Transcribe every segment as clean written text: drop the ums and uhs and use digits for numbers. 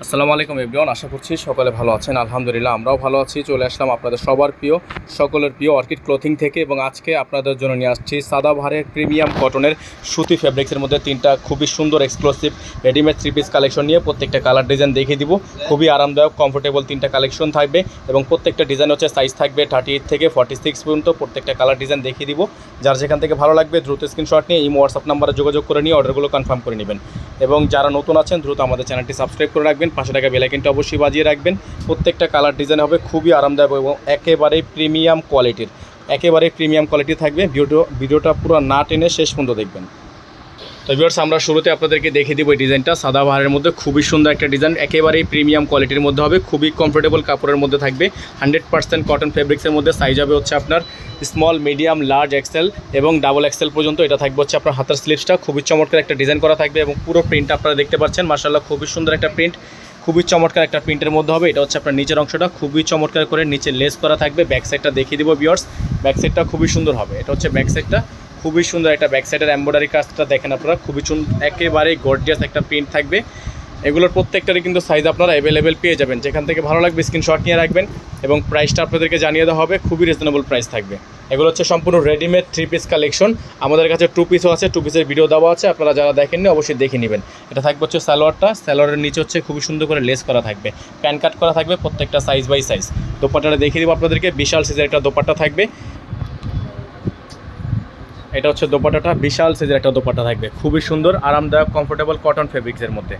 আসসালামু আলাইকুম এভরিওয়ান, আশা করছি সকলে ভালো আছেন। আলহামদুলিল্লাহ আমরাও ভালো আছি। চলে আসলাম আপনাদের সবার প্রিয়, সকলের প্রিয় অর্কিড ক্লথিং থেকে, এবং আজকে আপনাদের জন্য নিয়ে আসছি সাদাবাহারের প্রিমিয়াম কটনের সুতি ফ্যাব্রিক্সের মধ্যে তিনটা খুবই সুন্দর exclusive readymade three piece collection নিয়ে প্রত্যেকটা কালার ডিজাইন দেখিয়ে দিব। খুবই আরামদায়ক কমফোর্টেবল তিনটা কালেকশন থাকবে, এবং প্রত্যেকটা ডিজাইন হচ্ছে সাইজ থাকবে 38 থেকে 46 পর্যন্ত। প্রত্যেকটা কালার ডিজাইন দেখিয়ে দিব। যার যেখান থেকে ভালো লাগবে দ্রুত স্ক্রিনশট নিয়ে এই হোয়াটসঅ্যাপ নাম্বারে যোগাযোগ করে নিয়ে অর্ডারগুলো কনফার্ম করে নেবেন। এবং যারা নতুন আছেন দ্রুত আমাদের চ্যানেলটি সাবস্ক্রাইব করে রাখবেন, পাশে থাকা বেল আইকনটা অবশ্যই বাজিয়ে রাখবেন। প্রত্যেকটা কালার ডিজাইন হবে খুবই আরামদায়ক এবং একেবারেই প্রিমিয়াম কোয়ালিটি থাকবে। ভিডিওটা পুরো না টেনে শেষ পর্যন্ত দেখবেন। তো ভিউয়ার্স, আমরা শুরুতে আপনাদেরকে দেখিয়ে দিব এই ডিজাইনটা। সাদাবাহারের মধ্যে খুবই সুন্দর একটা ডিজাইন, একেবারেই প্রিমিয়াম কোয়ালিটির মধ্যে হবে, খুবই কমফোর্টেবল কাপড়ের মধ্যে থাকবে। 100% কটন ফেব্রিক্সের মধ্যে সাইজ হবে হচ্ছে আপনার স্মল, মিডিয়াম, লার্জ, এক্সেল এবং ডাবল এক্সেল পর্যন্ত। এটা থাকবে হচ্ছে আপনার হাতের স্লিভসটা খুবই চমৎকার একটা ডিজাইন করা থাকবে, এবং পুরো প্রিন্টটা আপনারা দেখতে পাচ্ছেন। মাশাআল্লাহ খুবই সুন্দর একটা প্রিন্ট, খুবই চমৎকার একটা প্রিন্টের মধ্যে হবে। এটা হচ্ছে আপনার নিচের অংশটা খুবই চমৎকার করে নিচে লেস করা থাকবে। ব্যাক সাইডটা দেখিয়ে দিব ভিউয়ার্স, ব্যাক সাইডটা খুবই সুন্দর হবে। এটা হচ্ছে ব্যাক সাইডটা, খুবই সুন্দর একটা ব্যাক সাইডের এমব্রয়ডারি কাজটা দেখেন আপনারা, খুবই একেবারে গর্জিয়াস একটা প্রিন্ট থাকবে। এগুলোর প্রত্যেকটারই কিন্তু সাইজ আপনারা অ্যাভেলেবেল পেয়ে যাবেন। যেখান থেকে ভালো লাগবে স্ক্রিনশট নিয়ে রাখবেন, এবং প্রাইসটা আপনাদেরকে জানিয়ে দেওয়া হবে, খুবই রিজনেবল প্রাইস থাকবে। এগুলো হচ্ছে সম্পূর্ণ রেডিমেড থ্রি পিস কালেকশন। আমাদের কাছে টু পিসও আছে, টু পিসের ভিডিও দেওয়া আছে, আপনারা যারা দেখেননি অবশ্যই দেখে নেবেন। এটা থাকবে হচ্ছে সালোয়ারটা, সালোয়ারের নিচে হচ্ছে খুবই সুন্দর করে লেস করা থাকবে, প্যান কাট করা থাকবে প্রত্যেকটা সাইজ বাই সাইজ। দোপাট্টাটা দেখিয়ে দিব আপনাদেরকে, বিশাল সাইজের একটা দোপাট্টা থাকবে। এটা হচ্ছে দোপাট্টাটা, বিশাল সাইজের একটা দোপাট্টা থাকবে, খুবই সুন্দর আরামদায়ক কমফোর্টেবল কটন ফেব্রিক্সের মধ্যে।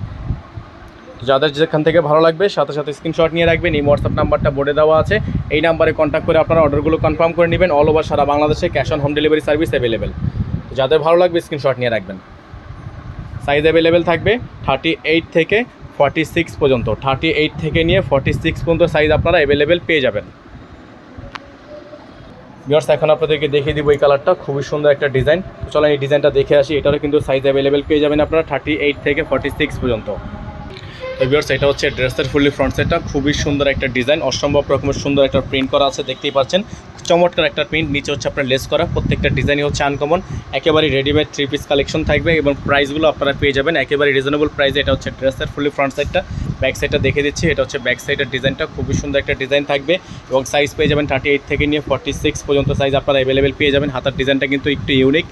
যাদের যেখান থেকে ভালো লাগবে সাথে সাথে স্ক্রিনশট নিয়ে রাখবেন। এই হোয়াটসঅ্যাপ নাম্বারটা বোর্ডে দেওয়া আছে, এই নাম্বারে কন্ট্যাক্ট করে আপনারা অর্ডারগুলো কনফার্ম করে নেবেন। অল ওভার সারা বাংলাদেশে cash on home delivery service available. যাদের ভালো লাগবে স্ক্রিনশট নিয়ে রাখবেন। সাইজ অ্যাভেলেবেল থাকবে 38 থেকে 46 পর্যন্ত, 38 থেকে নিয়ে 46 পর্যন্ত সাইজ আপনারা অ্যাভেলেবেল পেয়ে যাবেন। ভিউয়ার্স, এখন আপনাদেরকে দেখিয়ে দিব এই কালারটা, খুবই সুন্দর একটা ডিজাইন। তো চলেন এই ডিজাইনটা দেখে আসি। এটারও কিন্তু সাইজ অ্যাভেলেবেল পেয়ে যাবেন আপনারা 38 থেকে 46 পর্যন্ত। তো ভিউয়ার্স, এটা হচ্ছে ড্রেসের ফুললি ফ্রন্ট সাইডটা, খুবই সুন্দর একটা ডিজাইন, অসম্ভব রকমের সুন্দর একটা প্রিন্ট করা আছে, দেখতেই পাচ্ছেন চমৎকার একটা প্রিন্ট। নিচে হচ্ছে আপনার লেস করা, প্রত্যেকটা ডিজাইনই হচ্ছে আনকমন, একেবারে রেডিমেড থ্রি পিস কালেকশন থাকবে, এবং প্রাইসগুলো আপনারা পেয়ে যাবেন একেবারে রিজনেবল প্রাইসে। এটা হচ্ছে ড্রেসের ফুললি ফ্রন্ট সাইডটা, ব্যাক সাইডটা দেখে দিচ্ছি। এটা হচ্ছে ব্যাক সাইডের ডিজাইনটা, খুবই সুন্দর একটা ডিজাইন থাকবে, এবং সাইজ পেয়ে যাবেন 38 থেকে নিয়ে 46 পর্যন্ত সাইজ আপনারা অ্যাভেলেবেল পেয়ে যাবেন। হাতার ডিজাইনটা কিন্তু একটু ইউনিক,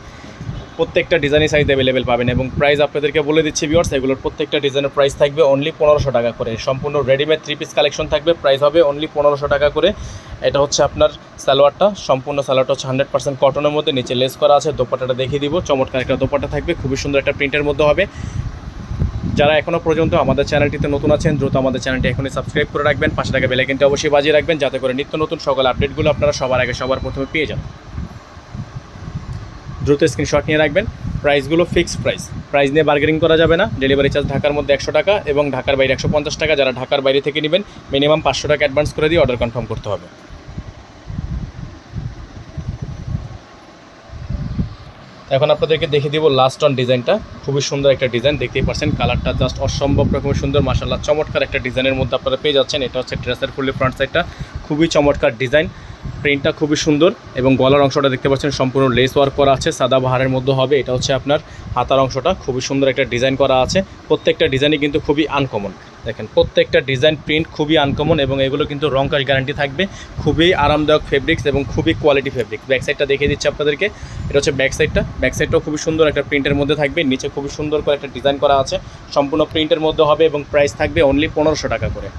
প্রত্যেকটা ডিজাইনের সাইজ অ্যাভেলেবেল পাবেন। এবং প্রাইস আপনাদেরকে বলে দিচ্ছি ভিউয়ার্স, এগুলোর প্রত্যেকটা ডিজাইনের প্রাইস থাকবে অনলি 1500 টাকা করে। সম্পূর্ণ রেডিমেড থ্রি পিস কালেকশন থাকবে, প্রাইস হবে অনলি 1500 টাকা করে। এটা হচ্ছে আপনার সালোয়ারটা, সম্পূর্ণ সালোয়ারটা হচ্ছে 100% কটনের মধ্যে, নিচে লেস করা আছে। দোপাট্টাটা দেখিয়ে দিব, চমৎকার একটা দোপাট্টা থাকবে, খুবই সুন্দর একটা প্রিন্টের মধ্যে হবে। যারা এখনও পর্যন্ত আমাদের চ্যানেলটিতে নতুন আছেন দ্রুত আমাদের চ্যানেলটি এখনই সাবস্ক্রাইব করে রাখবেন, পাশে থাকা বেল আইকনটা অবশ্যই বাজিয়ে রাখবেন, যাতে করে নিত্য নতুন সকল আপডেটগুলো আপনারা সবার আগে সবার প্রথমে পেয়ে যান। দ্রুত স্ক্রিনশট নিয়ে রাখবেন। প্রাইসগুলো ফিক্সড প্রাইস নিয়ে বার্গেনিং করা যাবে না। ডেলিভারি চার্জ ঢাকার মধ্যে 100 টাকা এবং ঢাকার বাইরে 150 টাকা। যারা ঢাকার বাইরে থেকে নেবেন মিনিমাম 500 টাকা অ্যাডভান্স করে দিয়ে অর্ডার কনফার্ম করতে হবে। এখন আপনাদেরকে দেখে দিব লাস্ট অন ডিজাইনটা, খুবই সুন্দর একটা ডিজাইন, দেখতেই পাচ্ছেন কালারটা জাস্ট অসম্ভব রকমের সুন্দর। মাশাআল্লাহ চমৎকার একটা ডিজাইনের মধ্যে আপনারা পেয়ে যাচ্ছেন। এটা হচ্ছে ড্রেসের ফুললি ফ্রন্ট সাইডটা, খুবই চমৎকার ডিজাইন, প্রিন্টটা খুবই সুন্দর, এবং গলার অংশটা দেখতে পাচ্ছেন সম্পূর্ণ লেস ওয়ার্ক করা আছে, সাদাবাহারের মধ্যে হবে। এটা হচ্ছে আপনার হাতার অংশটা, খুবই সুন্দর একটা ডিজাইন করা আছে। প্রত্যেকটা ডিজাইনই কিন্তু খুবই আনকমন, দেখেন প্রত্যেকটা ডিজাইন প্রিন্ট খুবই আনকমন, এবং এগুলো কিন্তু রং কাজ গ্যারান্টি থাকবে। খুবই আরামদায়ক ফেব্রিক্স এবং খুবই কোয়ালিটি ফেব্রিক্স। ব্যাক সাইডটা দেখিয়ে দিচ্ছি আপনাদেরকে, এটা হচ্ছে ব্যাক সাইডটাও খুবই সুন্দর একটা প্রিন্টের মধ্যে থাকবে। নিচে খুবই সুন্দর করে একটা ডিজাইন করা আছে, সম্পূর্ণ প্রিন্টের মধ্যে হবে, এবং প্রাইস থাকবে অনলি 1500 টাকা করে।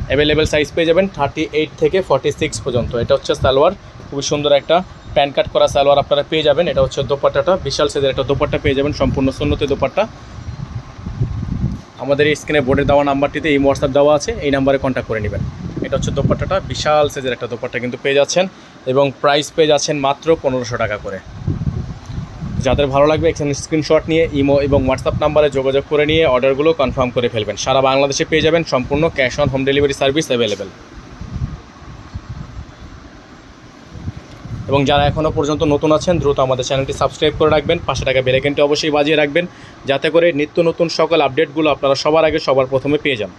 অ্যাভেলেবেল সাইজ পেয়ে যাবেন 38 থেকে 46 পর্যন্ত। এটা হচ্ছে সালোয়ার, খুবই সুন্দর একটা প্যান কাট করা সালোয়ার আপনারা পেয়ে যাবেন। এটা হচ্ছে দোপাট্টাটা, বিশাল সাইজের একটা দোপাট্টা পেয়ে যাবেন, সম্পূর্ণ সুন্নতি দোপাট্টা। আমাদের এই স্ক্রিনে বোর্ডে দেওয়া নাম্বারটিতে এই হোয়াটসঅ্যাপ দেওয়া আছে, এই নাম্বারে কন্ট্যাক্ট করে নেবেন। এটা হচ্ছে দোপাট্টাটা, বিশাল সাইজের একটা দোপাট্টা কিন্তু পেয়ে যাচ্ছেন, এবং প্রাইস পেয়ে যাচ্ছেন মাত্র 1500 টাকা করে। যাদের ভালো লাগবে এখানে স্ক্রিনশট নিয়ে ইমো এবং হোয়াটসঅ্যাপ নাম্বারে যোগাযোগ করে নিয়ে অর্ডারগুলো কনফার্ম করে ফেলবেন। সারা বাংলাদেশে পেয়ে যাবেন সম্পূর্ণ cash on home delivery service available. এবং যারা এখনও পর্যন্ত নতুন আছেন দ্রুত আমাদের চ্যানেলটি সাবস্ক্রাইব করে রাখবেন, পাশে থাকা বেল আইকনটি অবশ্যই বাজিয়ে রাখবেন, যাতে করে নিত্য নতুন সকল আপডেটগুলো আপনারা সবার আগে সবার প্রথমে পেয়ে যান।